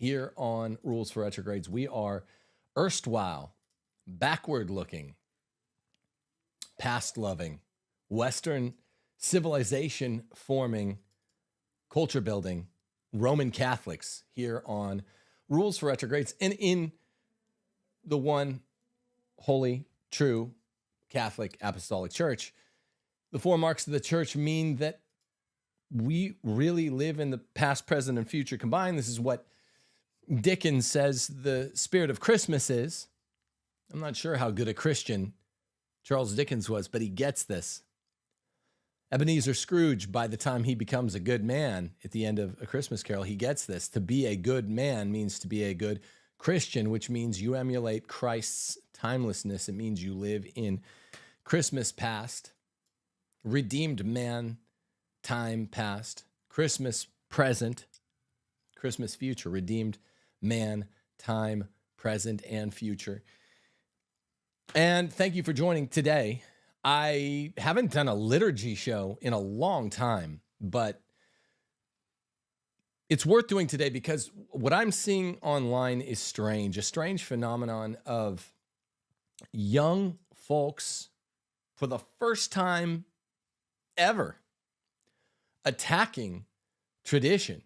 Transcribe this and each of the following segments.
here on Rules for Retrogrades. We are erstwhile, backward-looking, past-loving, Western civilization-forming, culture-building Roman Catholics here on Rules for Retrogrades, and in the one holy, true Catholic Apostolic Church. The four marks of the church mean that we really live in the past, present, and future combined. This is what Dickens says the spirit of Christmas is. I'm not sure how good a Christian Charles Dickens was, but he gets this. Ebenezer Scrooge, by the time he becomes a good man at the end of A Christmas Carol, he gets this. To be a good man means to be a good Christian, which means you emulate Christ's timelessness. It means you live in Christmas past, redeemed man, time past, Christmas present, Christmas future, redeemed man, time, present, and future. And thank you for joining today. I haven't done a liturgy show in a long time, but it's worth doing today because what I'm seeing online is strange, a strange phenomenon of young folks for the first time ever attacking tradition.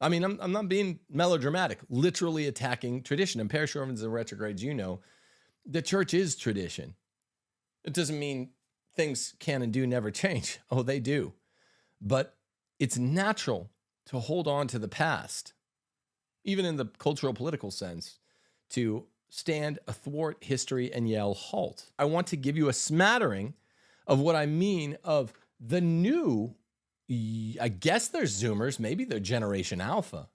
I mean, I'm not being melodramatic, literally attacking tradition. And Parish Orphans and Retrogrades, you know, the church is tradition. It doesn't mean things can and do never change. Oh, they do. But it's natural to hold on to the past, even in the cultural political sense, to stand athwart history and yell halt. I want to give you a smattering of what I mean of the new, I guess they're Zoomers, maybe they're Generation Alpha,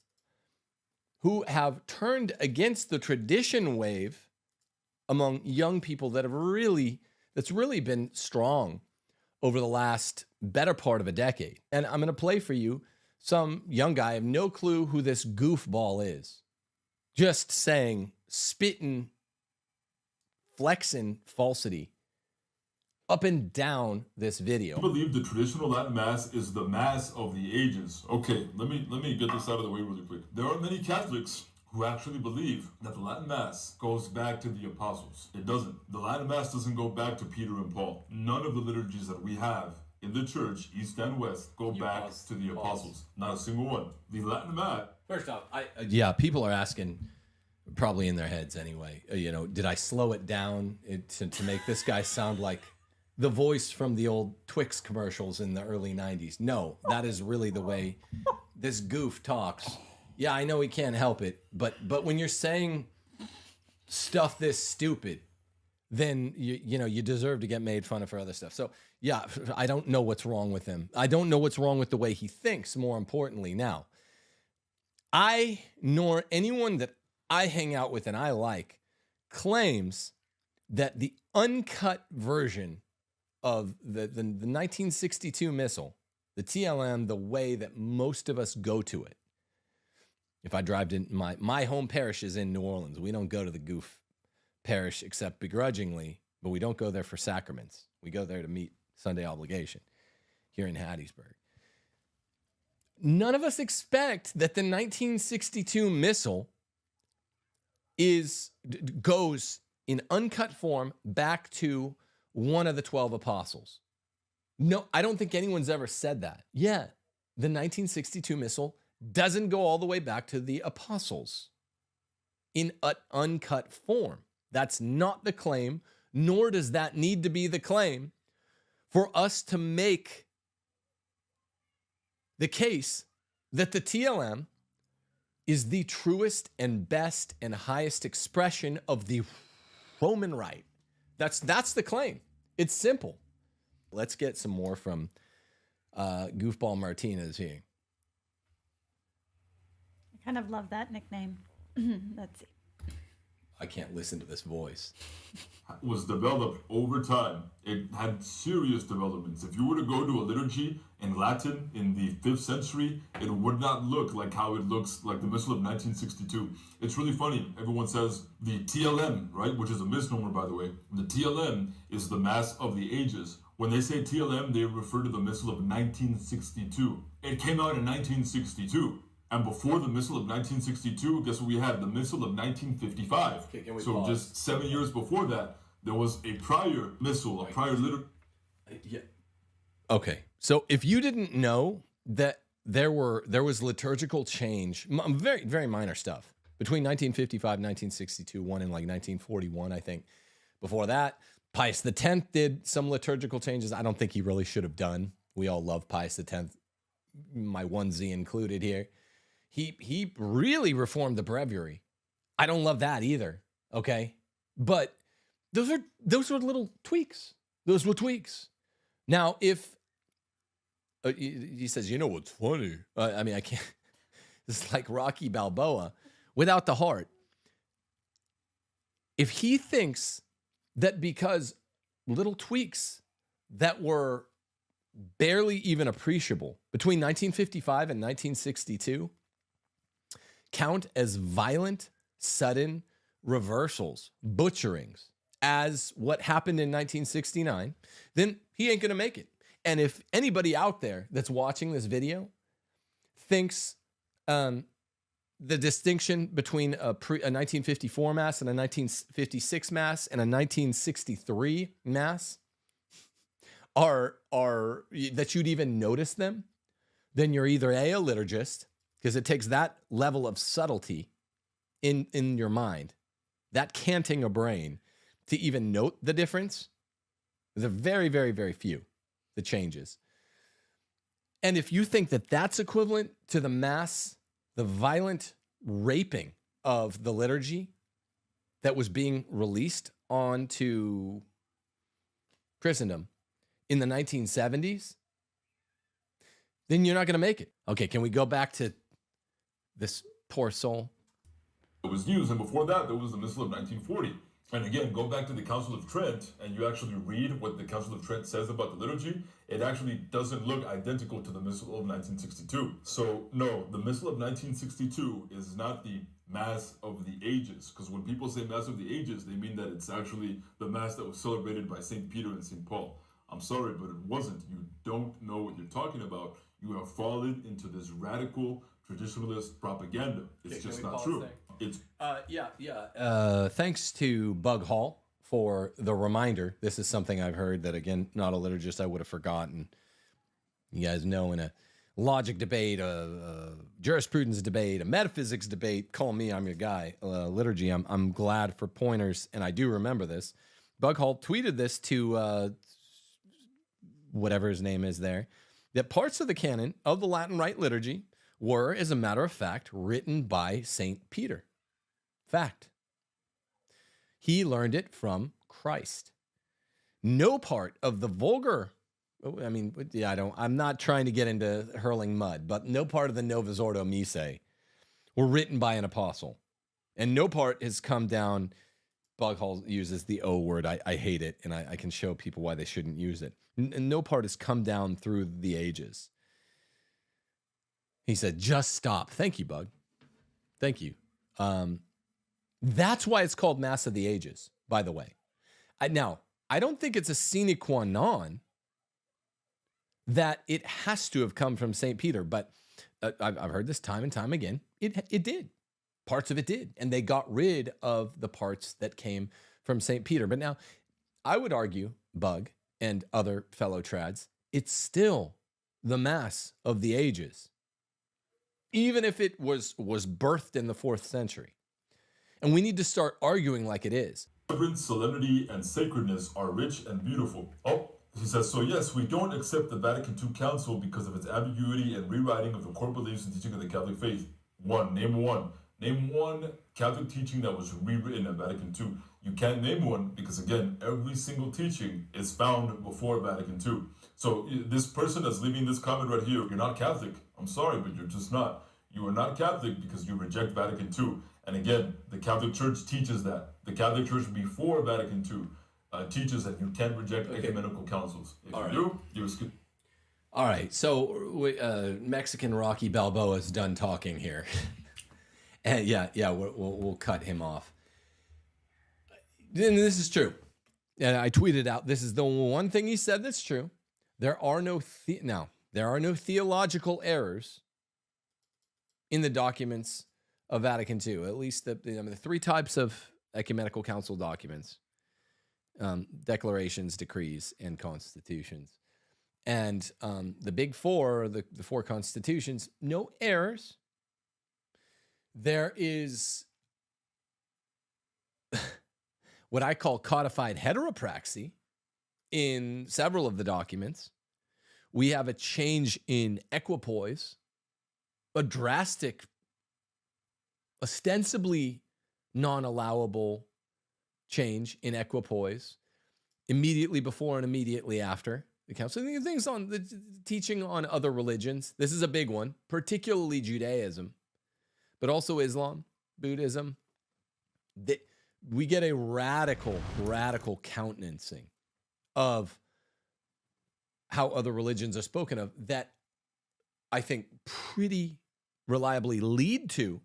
who have turned against the tradition wave among young people that have that's really been strong over the last better part of a decade. And I'm going to play for you some young guy. I have no clue who this goofball is. Just saying, spitting, flexing falsity up and down this video. I believe the traditional Latin Mass is the Mass of the ages. Okay, let me get this out of the way really quick. There are many Catholics who actually believe that the Latin Mass goes back to the apostles. It doesn't. The Latin Mass doesn't go back to Peter and Paul. None of the liturgies that we have in the church, East and West, go back to the apostles. Not a single one. The Latin Mass. First off, yeah, people are asking, probably in their heads anyway, you know, did I slow it down to make this guy sound like the voice from the old Twix commercials in the early 90s? No, that is really the way this goof talks. Yeah, I know he can't help it, but when you're saying stuff this stupid, then you know you deserve to get made fun of for other stuff. So yeah, I don't know what's wrong with him. I don't know what's wrong with the way he thinks, more importantly. Now, I nor anyone that I hang out with and I like claims that the uncut version of the 1962 missal, the TLM, the way that most of us go to it. If I drive to my home parish is in New Orleans. We don't go to the goof parish except begrudgingly, but we don't go there for sacraments. We go there to meet Sunday obligation here in Hattiesburg. None of us expect that the 1962 missal goes in uncut form back to one of the 12 apostles. No, I don't think anyone's ever said that. Yeah, the 1962 missal doesn't go all the way back to the apostles in an uncut form. That's not the claim, nor does that need to be the claim for us to make the case that the TLM is the truest and best and highest expression of the Roman rite. That's the claim. It's simple. Let's get some more from Goofball Martinez here. I kind of love that nickname. Let's see. I can't listen to this voice. Was developed over time. It had serious developments. If you were to go to a liturgy in Latin in the 5th century, it would not look like how it looks like the Missal of 1962. It's really funny. Everyone says the TLM, right? Which is a misnomer, by the way. The TLM is the Mass of the Ages. When they say TLM, they refer to the Missal of 1962. It came out in 1962. And before the missile of 1962, guess what we had? The missile of 1955. Okay, can we so pause? just 7 years before that, there was a prior missile, a prior Yeah. Okay. So if you didn't know that there was liturgical change, very, very minor stuff between 1955 and 1962, one in like 1941, I think. Before that, Pius X did some liturgical changes I don't think he really should have done. We all love Pius X, my onesie included here. He really reformed the breviary. I don't love that either, okay? But those were little tweaks. Those were tweaks. Now, if he says, you know what's funny? I mean, I can't. It's like Rocky Balboa without the heart. If he thinks that because little tweaks that were barely even appreciable between 1955 and 1962 count as violent, sudden reversals, butcherings, as what happened in 1969, then he ain't going to make it. And if anybody out there that's watching this video thinks the distinction between a 1954 Mass and a 1956 Mass and a 1963 Mass are that you'd even notice them, then you're either A, a liturgist, because it takes that level of subtlety in your mind, that canting a brain, to even note the difference. There's a very, very, very few, the changes. And if you think that that's equivalent to the Mass, the violent raping of the liturgy that was being released onto Christendom in the 1970s, then you're not going to make it. Okay, can we go back to this poor soul? It was used, and before that, there was the missile of 1940. And again, go back to the Council of Trent, and you actually read what the Council of Trent says about the liturgy. It actually doesn't look identical to the missile of 1962. So no, the missile of 1962 is not the Mass of the Ages, because when people say Mass of the Ages, they mean that it's actually the Mass that was celebrated by St. Peter and St. Paul. I'm sorry, but it wasn't. You don't know what you're talking about. You have fallen into this radical traditionalist propaganda. It's just not true. It's thanks to Bug Hall for the reminder. This is something I've heard that, again, not a liturgist, I would have forgotten. You guys know, in a logic debate, a jurisprudence debate, a metaphysics debate, call me, I'm your guy. Liturgy, I'm glad for pointers, and I do remember this. Bug Hall tweeted this to whatever his name is there, that parts of the canon of the Latin Rite liturgy were, as a matter of fact, written by St. Peter. Fact. He learned it from Christ. No part of the vulgar, I mean, yeah, I'm not trying to get into hurling mud, but no part of the Novus Ordo Missae were written by an apostle. And no part has come down. Bug Hall uses the O word. I hate it, and I can show people why they shouldn't use it. And no part has come down through the ages. He said, just stop. Thank you, Bug. Thank you. That's why it's called Mass of the Ages, by the way. Now, I don't think it's a sine qua non that it has to have come from St. Peter, but I've heard this time and time again. It did. Parts of it did. And they got rid of the parts that came from St. Peter. But now, I would argue, Bug and other fellow trads, it's still the Mass of the Ages, even if it was birthed in the 4th century. And we need to start arguing like it is. Reverence, solemnity, and sacredness are rich and beautiful. Oh, he says, so yes, we don't accept the Vatican II Council because of its ambiguity and rewriting of the core beliefs and teaching of the Catholic faith. Name one Catholic teaching that was rewritten at Vatican II. You can't name one because, again, every single teaching is found before Vatican II. So this person that's leaving this comment right here, you're not Catholic. I'm sorry, but you're just not. You are not Catholic because you reject Vatican II. And again, the Catholic Church teaches that. The Catholic Church before Vatican II teaches that you can't reject ecumenical councils. If you do, you're skewed. All right, so Mexican Rocky Balboa is done talking here. And we'll cut him off. And this is true. And I tweeted out, this is the one thing he said that's true. There are no theological errors in the documents of Vatican II, at least the three types of ecumenical council documents: declarations, decrees, and constitutions. And the big four, the four constitutions, no errors. There is what I call codified heteropraxy in several of the documents. We have a change in equipoise, a drastic, ostensibly non-allowable change in equipoise immediately before and immediately after the council. Things on the teaching on other religions. This is a big one, particularly Judaism, but also Islam, Buddhism. We get a radical countenancing of how other religions are spoken of that I think pretty reliably lead to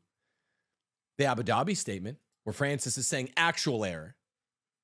the Abu Dhabi statement, where Francis is saying actual error.